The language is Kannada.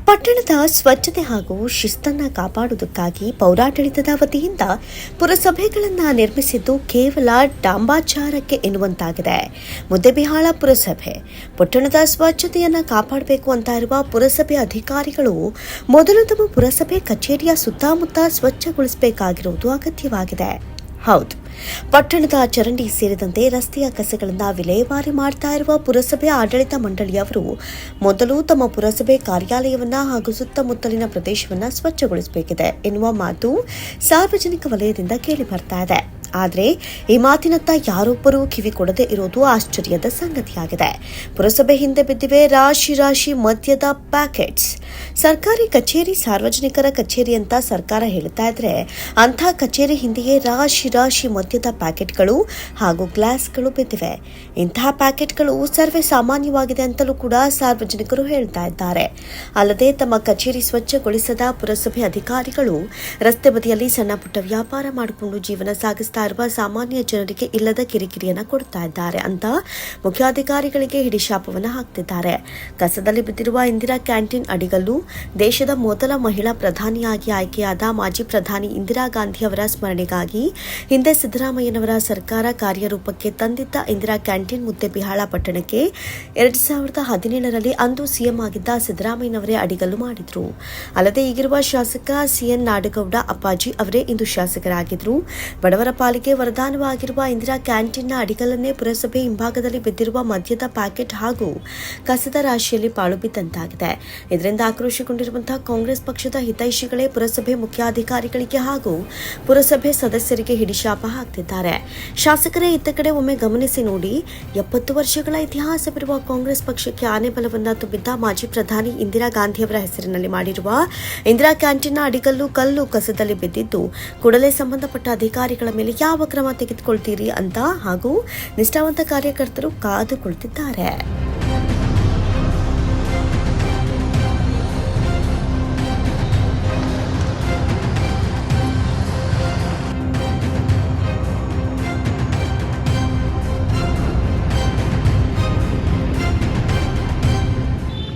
ಪಟ್ಟಣದ ಸ್ವಚ್ಛತೆ ಹಾಗೂ ಶಿಸ್ತನ್ನು ಕಾಪಾಡುವುದಕ್ಕಾಗಿ ಪೌರಾಡಳಿತದ ವತಿಯಿಂದ ಪುರಸಭೆಗಳನ್ನು ನಿರ್ಮಿಸಿದ್ದು ಕೇವಲ ಡಾಂಬಾಚಾರಕ್ಕೆ ಎನ್ನುವಂತಾಗಿದೆ. ಮುದ್ದೇಬಿಹಾಳ ಪುರಸಭೆ ಪಟ್ಟಣದ ಸ್ವಚ್ಛತೆಯನ್ನು ಕಾಪಾಡಬೇಕು ಅಂತ ಇರುವ ಪುರಸಭೆ ಅಧಿಕಾರಿಗಳು ಮೊದಲು ತಮ್ಮ ಪುರಸಭೆ ಕಚೇರಿಯ ಸುತ್ತಮುತ್ತ ಸ್ವಚ್ಛಗೊಳಿಸಬೇಕಾಗಿರುವುದು ಅಗತ್ಯವಾಗಿದೆ. ಹೌದು, ಪಟ್ಟಣದ ಚರಂಡಿ ಸೇರಿದಂತೆ ರಸ್ತೆಯ ಕಸಗಳನ್ನು ವಿಲೇವಾರಿ ಮಾಡ್ತಾ ಇರುವ ಪುರಸಭೆ ಆಡಳಿತ ಮಂಡಳಿಯವರು ಮೊದಲು ತಮ್ಮ ಪುರಸಭೆ ಕಾರ್ಯಾಲಯವನ್ನ ಹಾಗೂ ಸುತ್ತಮುತ್ತಲಿನ ಪ್ರದೇಶವನ್ನ ಸ್ವಚ್ಛಗೊಳಿಸಬೇಕಿದೆ ಎನ್ನುವ ಮಾತು ಸಾರ್ವಜನಿಕ ವಲಯದಿಂದ ಕೇಳಿ ಬರ್ತಾ ಇದೆ. ಆದರೆ ಈ ಮಾತಿನತ್ತ ಯಾರೊಬ್ಬರೂ ಕಿವಿ ಕೊಡದೆ ಇರೋದು ಆಶ್ಚರ್ಯದ ಸಂಗತಿಯಾಗಿದೆ. ಪುರಸಭೆ ಹಿಂದೆ ಬಿದ್ದಿವೆ ರಾಶಿ ಮದ್ಯದ ಪ್ಯಾಕೆಟ್ಸ್. ಸರ್ಕಾರಿ ಕಚೇರಿ ಸಾರ್ವಜನಿಕರ ಕಚೇರಿ ಅಂತ ಸರ್ಕಾರ ಹೇಳ್ತಾ ಇದ್ರೆ ಅಂಥ ಕಚೇರಿ ಹಿಂದೆಯೇ ರಾಶಿ ಮದ್ಯದ ಪ್ಯಾಕೆಟ್ಗಳು ಹಾಗೂ ಗ್ಲಾಸ್ಗಳು ಬಿದ್ದಿವೆ. ಇಂತಹ ಪ್ಯಾಕೆಟ್ಗಳು ಸರ್ವೇ ಸಾಮಾನ್ಯವಾಗಿದೆ ಅಂತಲೂ ಕೂಡ ಸಾರ್ವಜನಿಕರು ಹೇಳ್ತಾ ಇದ್ದಾರೆ. ಅಲ್ಲದೆ ತಮ್ಮ ಕಚೇರಿ ಸ್ವಚ್ಛಗೊಳಿಸದ ಪುರಸಭೆ ಅಧಿಕಾರಿಗಳು ರಸ್ತೆ ಬದಿಯಲ್ಲಿ ಸಣ್ಣ ಪುಟ್ಟ ವ್ಯಾಪಾರ ಮಾಡಿಕೊಂಡು ಜೀವನ ಸಾಗಿಸ್ತಾ ಇರುವ ಸಾಮಾನ್ಯ ಜನರಿಗೆ ಇಲ್ಲದ ಕಿರಿಕಿರಿಯನ್ನು ಕೊಡ್ತಾ ಇದ್ದಾರೆ ಅಂತ ಮುಖ್ಯಾಧಿಕಾರಿಗಳಿಗೆ ಹಿಡಿಶಾಪವನ್ನು ಹಾಕ್ತಿದ್ದಾರೆ. ಕಸದಲ್ಲಿ ಬಿದ್ದಿರುವ ಇಂದಿರಾ ಕ್ಯಾಂಟೀನ್ ಅಡಿಗಲ್ಲು ದೇಶದ ಮೊದಲ ಮಹಿಳಾ ಪ್ರಧಾನಿಯಾಗಿ ಆಯ್ಕೆಯಾದ ಮಾಜಿ ಪ್ರಧಾನಿ ಇಂದಿರಾ ಗಾಂಧಿ ಅವರ ಸ್ಮರಣೆಗಾಗಿ ಹಿಂದೆ ಸಿದ್ದರಾಮಯ್ಯನವರ ಸರ್ಕಾರ ಕಾರ್ಯರೂಪಕ್ಕೆ ತಂದಿದ್ದ ಇಂದಿರಾ ಕ್ಯಾಂಟೀನ್ ಮುದ್ದೇಬಿಹಾಳ ಪಟ್ಟಣಕ್ಕೆ 2017ರಲ್ಲಿ ಅಂದು ಸಿಎಂ ಆಗಿದ್ದ ಸಿದ್ದರಾಮಯ್ಯನವರೇ ಅಡಿಗಲ್ಲು ಮಾಡಿದ್ರು. ಅಲ್ಲದೆ ಈಗಿರುವ ಶಾಸಕ ಸಿಎನ್ ನಾಡಗೌಡ ಅಪ್ಪಾಜಿ ಅವರೇ ಇಂದು ಶಾಸಕರಾಗಿದ್ರು. ಬಡವರ ಪಾಲಿಗೆ ವರದಾನವಾಗಿರುವ ಇಂದಿರಾ ಕ್ಯಾಂಟೀನ್ನ ಅಡಿಗಲನ್ನೇ ಪುರಸಭೆ ಹಿಂಭಾಗದಲ್ಲಿ ಬಿದ್ದಿರುವ ಮದ್ಯದ ಪ್ಯಾಕೆಟ್ ಹಾಗೂ ಕಸದ ರಾಶಿಯಲ್ಲಿ ಪಾಳು ಬಿದ್ದಂತಾಗಿದೆ. ಇದರಿಂದ ಆಕ್ರೋಶಗೊಂಡಿರುವಂತಹ ಕಾಂಗ್ರೆಸ್ ಪಕ್ಷದ ಹಿತೈಷಿಗಳೇ ಪುರಸಭೆ ಮುಖ್ಯಾಧಿಕಾರಿಗಳಿಗೆ ಹಾಗೂ ಪುರಸಭೆ ಸದಸ್ಯರಿಗೆ ಹಿಡಿಶಾಪ ಹಾಕ್ತಿದ್ದಾರೆ. ಶಾಸಕರೇ ಇತ್ತ ಕಡೆ ಒಮ್ಮೆ ಗಮನಿಸಿ ನೋಡಿ. 70 ವರ್ಷಗಳ ಇತಿಹಾಸವಿರುವ ಕಾಂಗ್ರೆಸ್ ಪಕ್ಷಕ್ಕೆ ಆನೆ ಬಲವನ್ನ ತುಂಬಿದ್ದ ಮಾಜಿ ಪ್ರಧಾನಿ ಇಂದಿರಾ ಗಾಂಧಿಯವರ ಹೆಸರಿನಲ್ಲಿ ಮಾಡಿರುವ ಇಂದಿರಾ ಕ್ಯಾಂಟೀನ್ನ ಅಡಿಗಲ್ಲು ಕಲ್ಲು ಕಸದಲ್ಲಿ ಬಿದ್ದಿದ್ದು ಕೂಡಲೇ ಸಂಬಂಧಪಟ್ಟ ಅಧಿಕಾರಿಗಳ ಮೇಲೆ ಯಾವ ಕ್ರಮ ತೆಗೆದುಕೊಳ್ತೀರಿ ಅಂತ ಹಾಗೂ ನಿಷ್ಠಾವಂತ ಕಾರ್ಯಕರ್ತರು ಕಾದು ಕುಳಿತಿದ್ದಾರೆ.